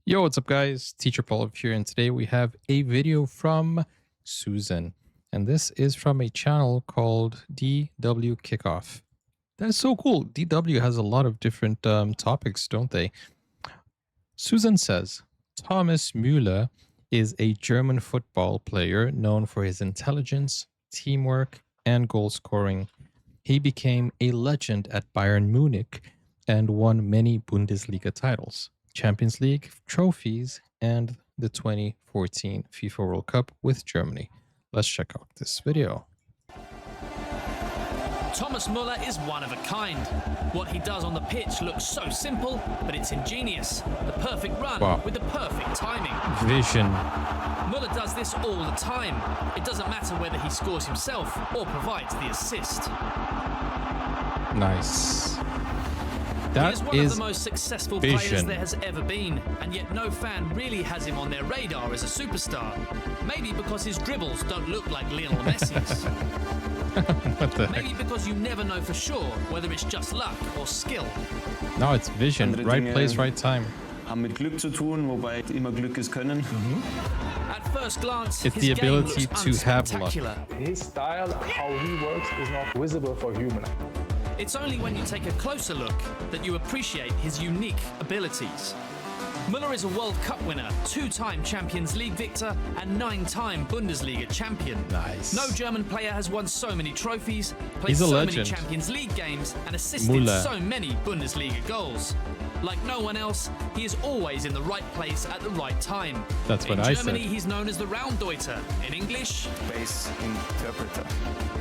Yo, what's up guys? Teacher Paul here, and today we have a video from Susan. And this is from a channel called DW Kickoff. That's so cool. DW has a lot of different topics, don't they? Susan says, Thomas Müller is a German football player known for his intelligence, teamwork, and goal scoring. He became a legend at Bayern Munich and won many Bundesliga titles, Champions League trophies, and the 2014 FIFA World Cup with Germany. Let's check out this video. Thomas Müller is one of a kind. What he does on the pitch looks so simple, but it's ingenious. The perfect run with the perfect timing. Vision. Müller does this all the time. It doesn't matter whether he scores himself or provides the assist. Nice. He is one of the most successful vision. players there has ever been, and yet no fan really has him on their radar as a superstar. Maybe because his dribbles don't look like Lionel Messi's. What the Maybe heck? because you never know for sure whether it's just luck or skill. No, it's vision. Right place, right time. Haben mit Glück zu tun, wobei immer Glück ist Können. At first glance, It's his the game ability looks to have luck. unspectacular. His style, how he works, is not visible for human. It's only when you take a closer look that you appreciate his unique abilities. Müller is a World Cup winner, 2-time Champions League victor, and 9-time Bundesliga champion. Nice. No German player has won so many trophies, played He's a so legend. many Champions League games, and assisted Müller. so many Bundesliga goals. Like no one else, he is always in the right place at the right time. That's what in I Germany, said. he's known as the RAUMDEUTER. In English, Base Interpreter.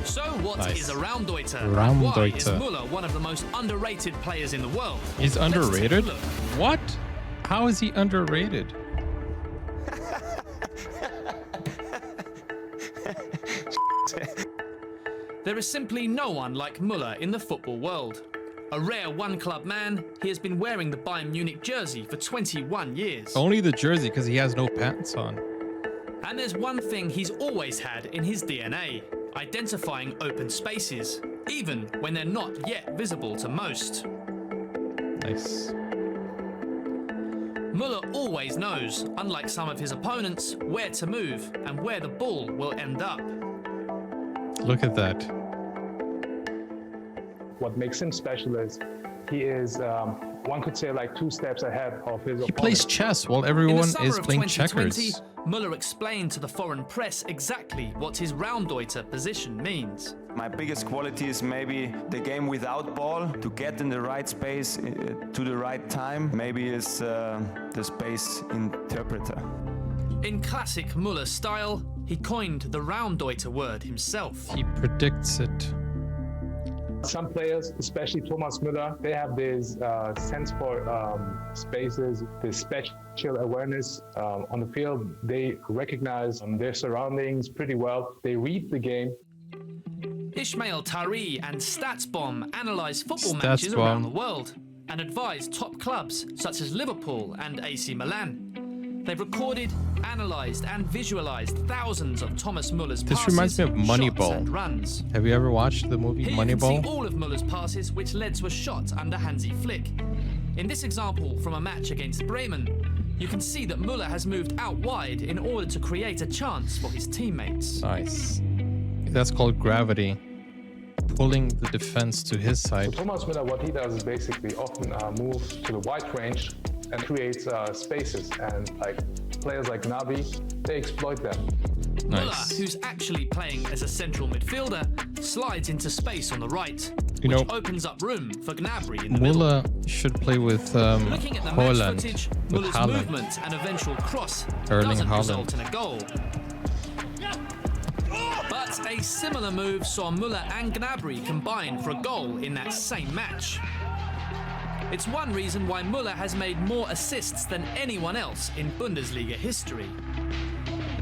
so what is Nice. a RAUMDEUTER? RAUMDEUTER. Why is Müller one of the most underrated players in the world? He's Let's take a underrated? look. What? How is he underrated? There is simply no one like Müller in the football world. A rare one-club man, he has been wearing the Bayern Munich jersey for 21 years. Only the jersey because he has no pants on. And there's one thing he's always had in his DNA, identifying open spaces, even when they're not yet visible to most. Nice. Müller always knows, unlike some of his opponents, where to move and where the ball will end up. Look at that. What makes him special is he is, one could say, like 2 steps ahead of his opponent. He plays chess while In the everyone summer is of playing 2020, checkers. Müller explained to the foreign press exactly what his RAUMDEUTER position means. My biggest quality is maybe the game without ball, to get in the right space to the right time. Maybe is the space interpreter. In classic Müller style, he coined the RAUMDEUTER word himself. He predicts it. Some players, especially Thomas Müller, they have this sense for spaces, this spatial awareness on the field. They recognize their surroundings pretty well. They read the game. Ismail Tari and StatsBomb analyze football matches around the world and advise top clubs such as Liverpool and AC Milan. They've recorded, analyzed, and visualized thousands of Thomas Müller's This passes, reminds me of Moneyball. shots, and runs. Have you ever watched the movie Here you can see Moneyball? all of Müller's passes which led to a shot under Hansi Flick. In this example from a match against Bremen, you can see that Müller has moved out wide in order to create a chance for his teammates. Nice. That's called gravity. Pulling the defense to his So side. Thomas Müller, what he does is basically often move to the wide range and creates spaces. And like players like Navi, they exploit them. Nice. Müller, who's actually playing as a central midfielder, slides into space on the right, You which know, opens up room for Gnabry in the middle. Müller should play with Looking at the match Holland. footage, With Müller's Haaland. movement and eventual cross Erling doesn't Haaland. result in a goal. But a similar move saw Müller and Gnabry combine for a goal in that same match. It's one reason why Müller has made more assists than anyone else in Bundesliga history.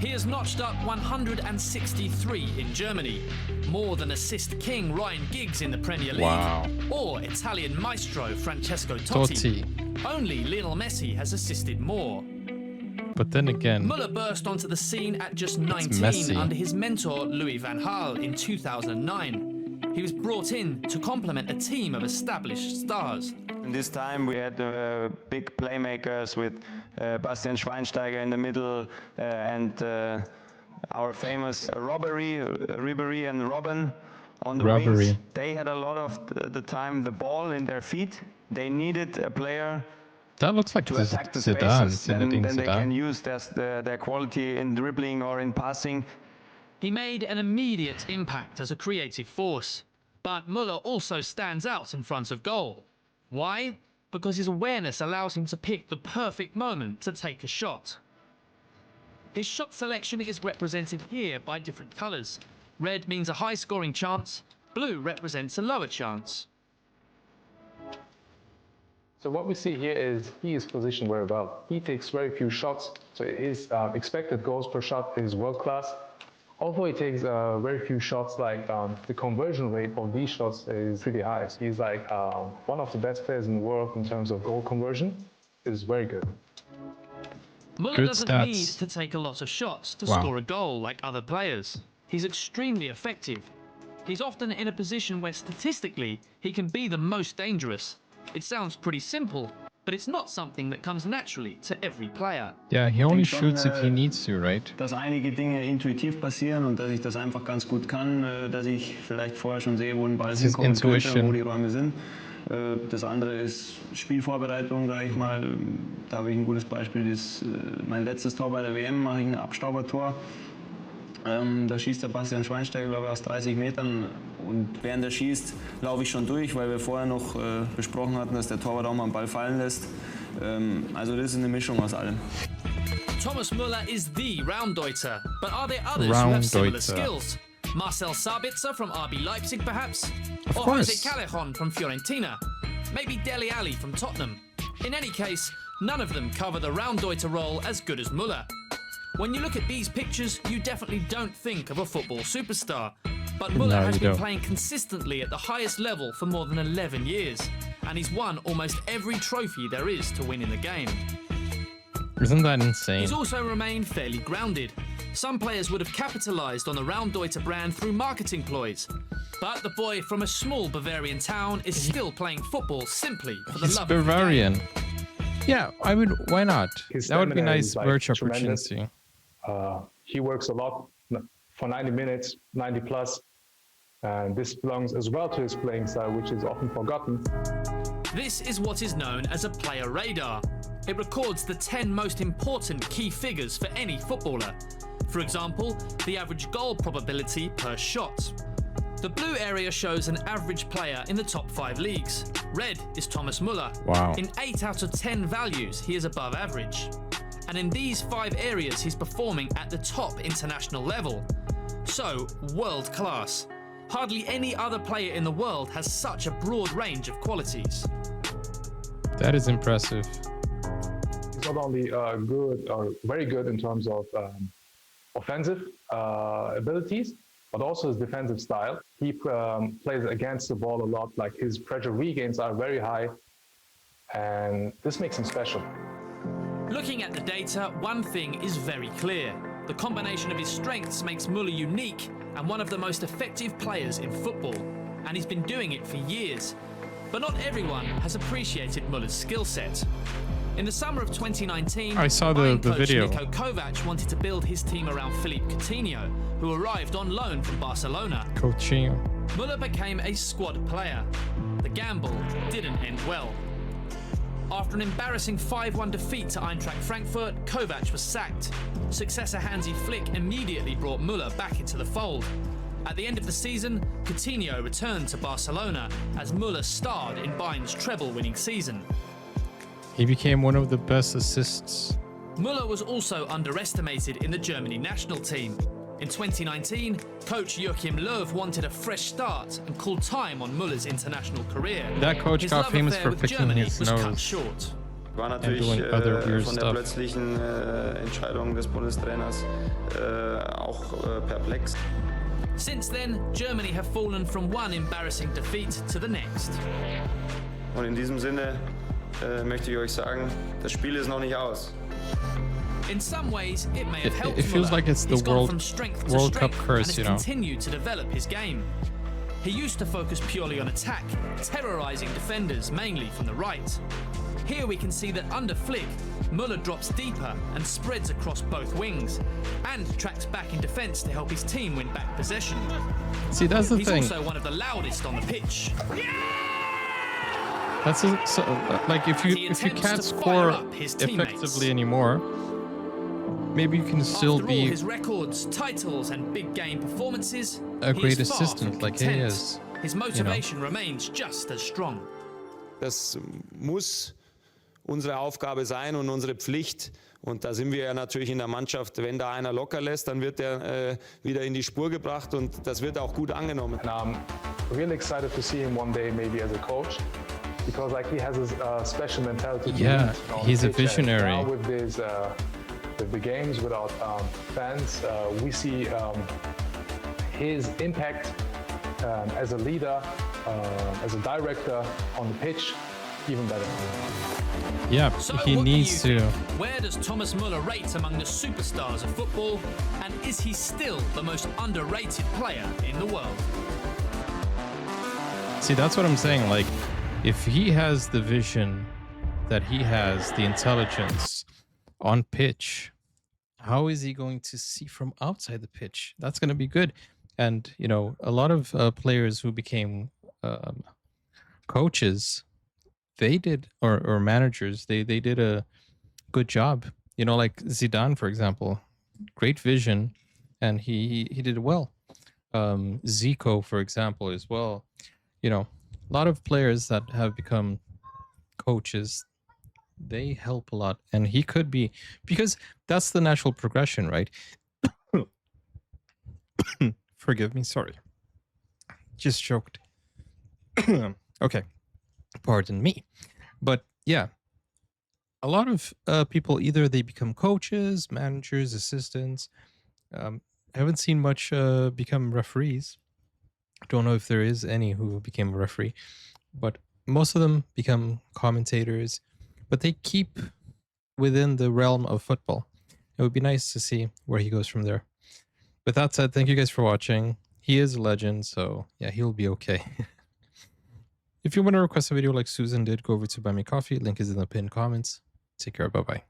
He has notched up 163 in Germany, more than assist king Ryan Giggs in the Premier League, Wow. or Italian maestro Francesco Totti. Only Lionel Messi has assisted more. But then again, Müller burst onto the scene at just 19 Messi. under his mentor Louis van Gaal in 2009. He was brought in to complement a team of established stars. In this time we had big playmakers with Bastian Schweinsteiger in the middle and our famous Ribéry and Robben on the wings. They had a lot of the time the ball in their feet. They needed a player That looks like to attack the spaces. Then they can use their quality in dribbling or in passing. He made an immediate impact as a creative force, but Müller also stands out in front of goal. Why? Because his awareness allows him to pick the perfect moment to take a shot. His shot selection is represented here by different colours. Red means a high scoring chance, blue represents a lower chance. So what we see here is he is positioned very well. He takes very few shots, so his expected goals per shot is world class. Although he takes very few shots, like the conversion rate of these shots is pretty high. He's like one of the best players in the world in terms of goal conversion. Is very good. Müller doesn't need to take a lot of shots to score a goal like other players. He's extremely effective. He's often in a position where statistically he can be the most dangerous. It sounds pretty simple, but it's not something that comes naturally to every player. Yeah, he only shoots if he needs to, right? Dass einige Dinge intuitiv passieren und dass ich das einfach ganz gut kann, dass ich vielleicht vorher schon sehe, wo ein Ball hinkommen könnte, wo die Räume sind. Das andere ist Spielvorbereitung, sage ich mal. Da habe ich ein gutes Beispiel. Mein letztes Tor bei der WM mache ich ein Abstaubertor. Da schießt der Bastian Schweinsteiger, glaube ich, aus 30 Metern. Und während er schießt, laufe ich schon durch, weil wir vorher noch besprochen hatten, dass der Torwart auch mal einen Ball fallen lässt. Also das ist eine Mischung aus allem. Thomas Müller is the RAUMDEUTER, but are there others who have similar skills? Marcel Sabitzer from RB Leipzig, perhaps? Or Jose Callejon from Fiorentina? Maybe Dele Alli from Tottenham? In any case, none of them cover the RAUMDEUTER role as good as Müller. When you look at these pictures, you definitely don't think of a football superstar. But Müller has been playing consistently at the highest level for more than 11 years, and he's won almost every trophy there is to win in the game. Isn't that insane? He's also remained fairly grounded. Some players would have capitalized on the RAUMDEUTER brand through marketing ploys. But the boy from a small Bavarian town is still playing football simply for the love Bavarian. of the game. Yeah, I mean, why not? That would be nice merch tremendous. opportunity. He works a lot for 90 minutes, 90 plus. And this belongs as well to his playing style, which is often forgotten. This is what is known as a player radar. It records the 10 most important key figures for any footballer. For example, the average goal probability per shot. The blue area shows an average player in the top 5 leagues. Red is Thomas Müller. Wow. In 8 out of 10 values, he is above average. And in these 5 areas, he's performing at the top international level. So, world class. Hardly any other player in the world has such a broad range of qualities. That is impressive. He's not only good or very good in terms of offensive abilities, but also his defensive style. He plays against the ball a lot, like his pressure regains are very high, and this makes him special. Looking at the data, one thing is very clear. The combination of his strengths makes Müller unique and one of the most effective players in football, and he's been doing it for years. But not everyone has appreciated Müller's skill set. In the summer of 2019, I saw the video. Niko Kovac wanted to build his team around Philippe Coutinho, who arrived on loan from Barcelona. Coutinho. Müller became a squad player. The gamble didn't end well. After an embarrassing 5-1 defeat to Eintracht Frankfurt, Kovac was sacked. Successor Hansi Flick immediately brought Müller back into the fold. At the end of the season, Coutinho returned to Barcelona as Müller starred in Bayern's treble-winning season. He became one of the best assists. Müller was also underestimated in the Germany national team. In 2019, coach Joachim Löw wanted a fresh start and called time on Müller's international career. That coach got famous for picking Germany his was cut nose. short. War natürlich von der plötzlichen Entscheidung des Bundestrainers auch perplex. Since then, Germany have fallen from one embarrassing defeat to the next. Und in diesem Sinne möchte ich euch sagen, das Spiel ist noch nicht aus. In some ways, it may have helped It feels Müller. like it's the He's gone World from strength to Cup strength curse, and you has know. continued to develop his game. He used to focus purely on attack, terrorizing defenders mainly from the right. Here we can see that under Flick, Müller drops deeper and spreads across both wings, and tracks back in defence to help his team win back possession. See, that's the thing. He's also one of the loudest on the pitch. That's like if you can't score effectively anymore, maybe you can still After be all his records, titles, and big game performances, a great he is far assistant from like he content. is. His motivation remains just as strong. Das muss unsere Aufgabe sein und unsere Pflicht. Und da sind wir ja natürlich in der Mannschaft, wenn da einer locker lässt, dann wird er wieder in die Spur gebracht und das wird auch gut angenommen. And I'm really excited to see him one day maybe as a coach, because like he has a special mentality. Yeah, he's a visionary. Now with this, with the games without fans, we see his impact as a leader, as a director on the pitch, even better. Yeah, So he what do needs you to. think? Where does Thomas Müller rate among the superstars of football? And is he still the most underrated player in the world? See, that's what I'm saying. Like, if he has the vision that he has, the intelligence on pitch, how is he going to see from outside the pitch? That's going to be good. And, you know, a lot of players who became coaches, they did, or managers, they did a good job. You know, like Zidane, for example, great vision, and he did well. Zico, for example, as well. You know, a lot of players that have become coaches, they help a lot, and he could be, because that's the natural progression, right? Forgive me, sorry, just choked. Okay, pardon me. But yeah, a lot of people, either they become coaches, managers, assistants. I haven't seen much become referees. Don't know if there is any who became a referee, but most of them become commentators, but they keep within the realm of football. It would be nice to see where he goes from there. With that said, thank you guys for watching. He is a legend, so yeah, he'll be okay. If you want to request a video like Susan did, go over to Buy Me Coffee. Link is in the pinned comments. Take care. Bye-bye.